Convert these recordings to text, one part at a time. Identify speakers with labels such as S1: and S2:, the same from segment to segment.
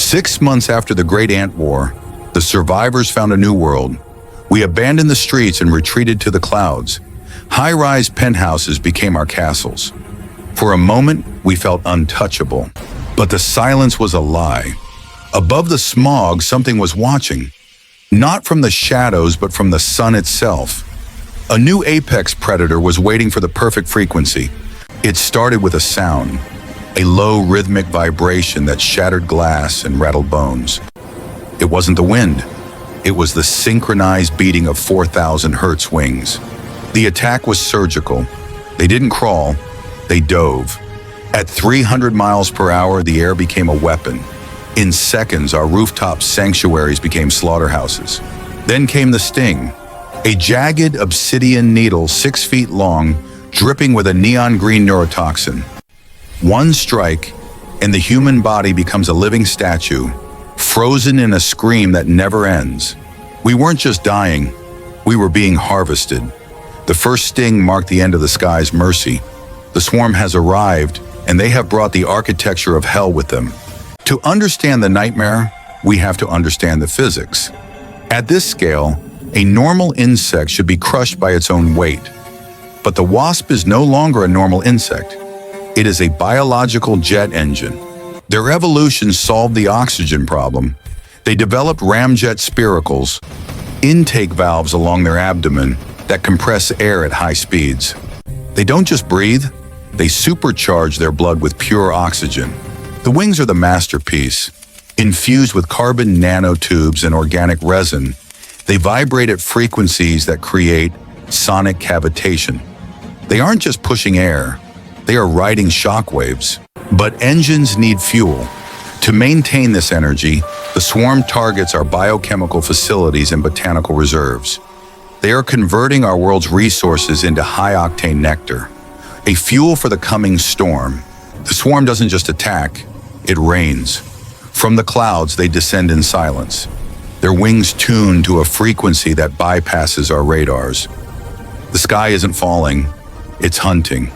S1: 6 months after the Great Ant War, the survivors found a new world. We abandoned the streets and retreated to the clouds. High-rise penthouses became our castles. For a moment, we felt untouchable. But the silence was a lie. Above the smog, something was watching. Not from the shadows, but from the sun itself. A new apex predator was waiting for the perfect frequency. It started with a sound, a low rhythmic vibration that shattered glass and rattled bones. It wasn't the wind. It was the synchronized beating of 4,000 hertz wings. The attack was surgical. They didn't crawl, they dove. At 300 miles per hour, the air became a weapon. In seconds, our rooftop sanctuaries became slaughterhouses. Then came the sting, a jagged obsidian needle 6 feet long, dripping with a neon green neurotoxin. One strike, and the human body becomes a living statue, frozen in a scream that never ends. We weren't just dying, we were being harvested. The first sting marked the end of the sky's mercy. The swarm has arrived, and they have brought the architecture of hell with them. To understand the nightmare, we have to understand the physics. At this scale, a normal insect should be crushed by its own weight. But the wasp is no longer a normal insect. It is a biological jet engine. Their evolution solved the oxygen problem. They developed ramjet spiracles, intake valves along their abdomen that compress air at high speeds. They don't just breathe, they supercharge their blood with pure oxygen. The wings are the masterpiece. Infused with carbon nanotubes and organic resin, they vibrate at frequencies that create sonic cavitation. They aren't just pushing air, they are riding shockwaves. But engines need fuel. To maintain this energy, the swarm targets our biochemical facilities and botanical reserves. They are converting our world's resources into high-octane nectar, a fuel for the coming storm. The swarm doesn't just attack, it rains. From the clouds, they descend in silence, their wings tuned to a frequency that bypasses our radars. The sky isn't falling, it's hunting.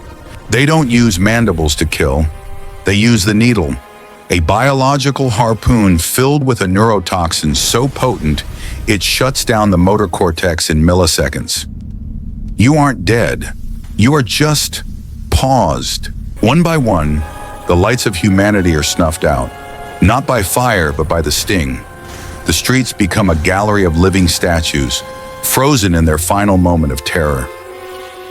S1: They don't use mandibles to kill, they use the needle, a biological harpoon filled with a neurotoxin so potent it shuts down the motor cortex in milliseconds. You aren't dead, you are just paused. One by one, the lights of humanity are snuffed out, not by fire, but by the sting. The streets become a gallery of living statues, frozen in their final moment of terror.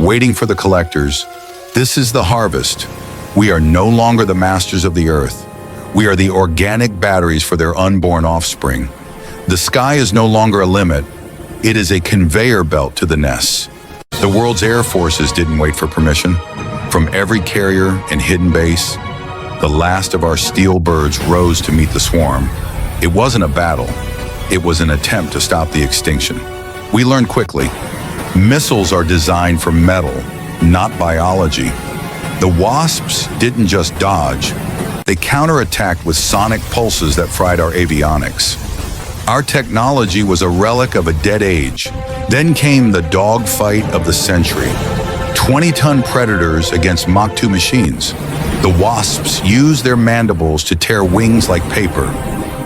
S1: Waiting for the collectors, this is the harvest. We are no longer the masters of the earth. We are the organic batteries for their unborn offspring. The sky is no longer a limit. It is a conveyor belt to the nests. The world's air forces didn't wait for permission. From every carrier and hidden base, the last of our steel birds rose to meet the swarm. It wasn't a battle. It was an attempt to stop the extinction. We learned quickly. Missiles are designed for metal, not biology. The wasps didn't just dodge. They counterattacked with sonic pulses that fried our avionics. Our technology was a relic of a dead age. Then came the dogfight of the century. 20-ton predators against Mach 2 machines. The wasps used their mandibles to tear wings like paper.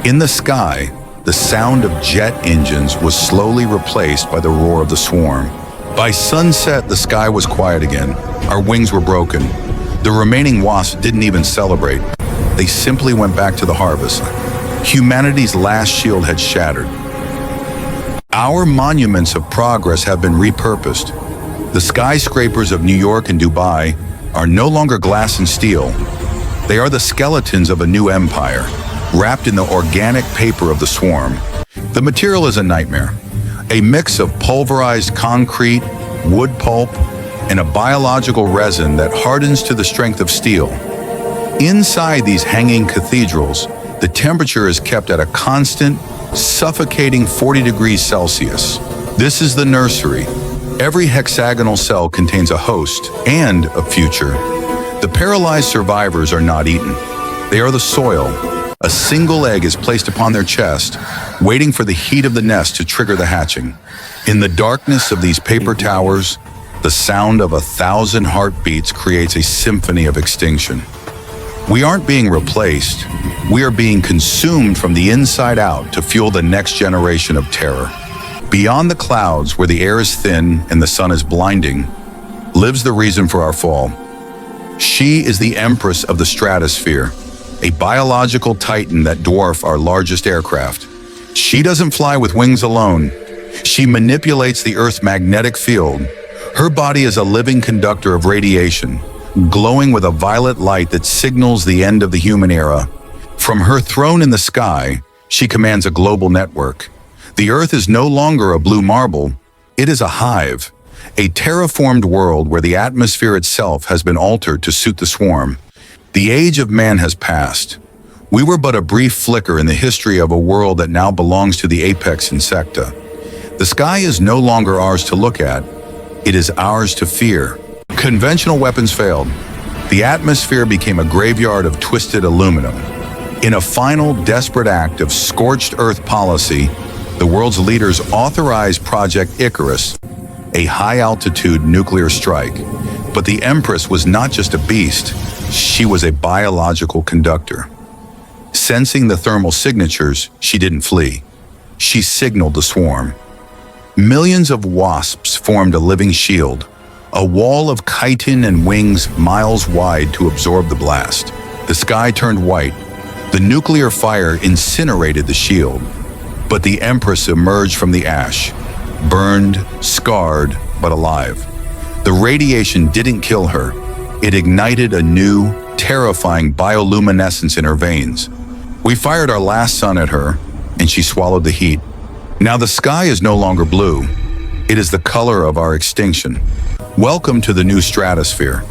S1: In the sky, the sound of jet engines was slowly replaced by the roar of the swarm. By sunset, the sky was quiet again. Our wings were broken. The remaining wasps didn't even celebrate. They simply went back to the harvest. Humanity's last shield had shattered. Our monuments of progress have been repurposed. The skyscrapers of New York and Dubai are no longer glass and steel. They are the skeletons of a new empire, wrapped in the organic paper of the swarm. The material is a nightmare, a mix of pulverized concrete, wood pulp, and a biological resin that hardens to the strength of steel. Inside these hanging cathedrals, the temperature is kept at a constant, suffocating 40 degrees Celsius. This is the nursery. Every hexagonal cell contains a host and a future. The paralyzed survivors are not eaten. They are the soil. A single egg is placed upon their chest, waiting for the heat of the nest to trigger the hatching. In the darkness of these paper towers, the sound of 1,000 heartbeats creates a symphony of extinction. We aren't being replaced. We are being consumed from the inside out to fuel the next generation of terror. Beyond the clouds, where the air is thin and the sun is blinding, lives the reason for our fall. She is the Empress of the stratosphere, a biological titan that dwarfs our largest aircraft. She doesn't fly with wings alone. She manipulates the Earth's magnetic field. Her body is a living conductor of radiation, glowing with a violet light that signals the end of the human era. From her throne in the sky, she commands a global network. The Earth is no longer a blue marble. It is a hive, a terraformed world where the atmosphere itself has been altered to suit the swarm. The age of man has passed. We were but a brief flicker in the history of a world that now belongs to the Apex Insecta. The sky is no longer ours to look at. It is ours to fear. Conventional weapons failed. The atmosphere became a graveyard of twisted aluminum. In a final desperate act of scorched earth policy, the world's leaders authorized Project Icarus, a high-altitude nuclear strike. But the Empress was not just a beast, she was a biological conductor. Sensing the thermal signatures, she didn't flee. She signaled the swarm. Millions of wasps formed a living shield, a wall of chitin and wings miles wide to absorb the blast. The sky turned white. The nuclear fire incinerated the shield. But the Empress emerged from the ash, burned, scarred, but alive. The radiation didn't kill her. It ignited a new, terrifying bioluminescence in her veins. We fired our last sun at her, and she swallowed the heat. Now the sky is no longer blue. It is the color of our extinction. Welcome to the new stratosphere.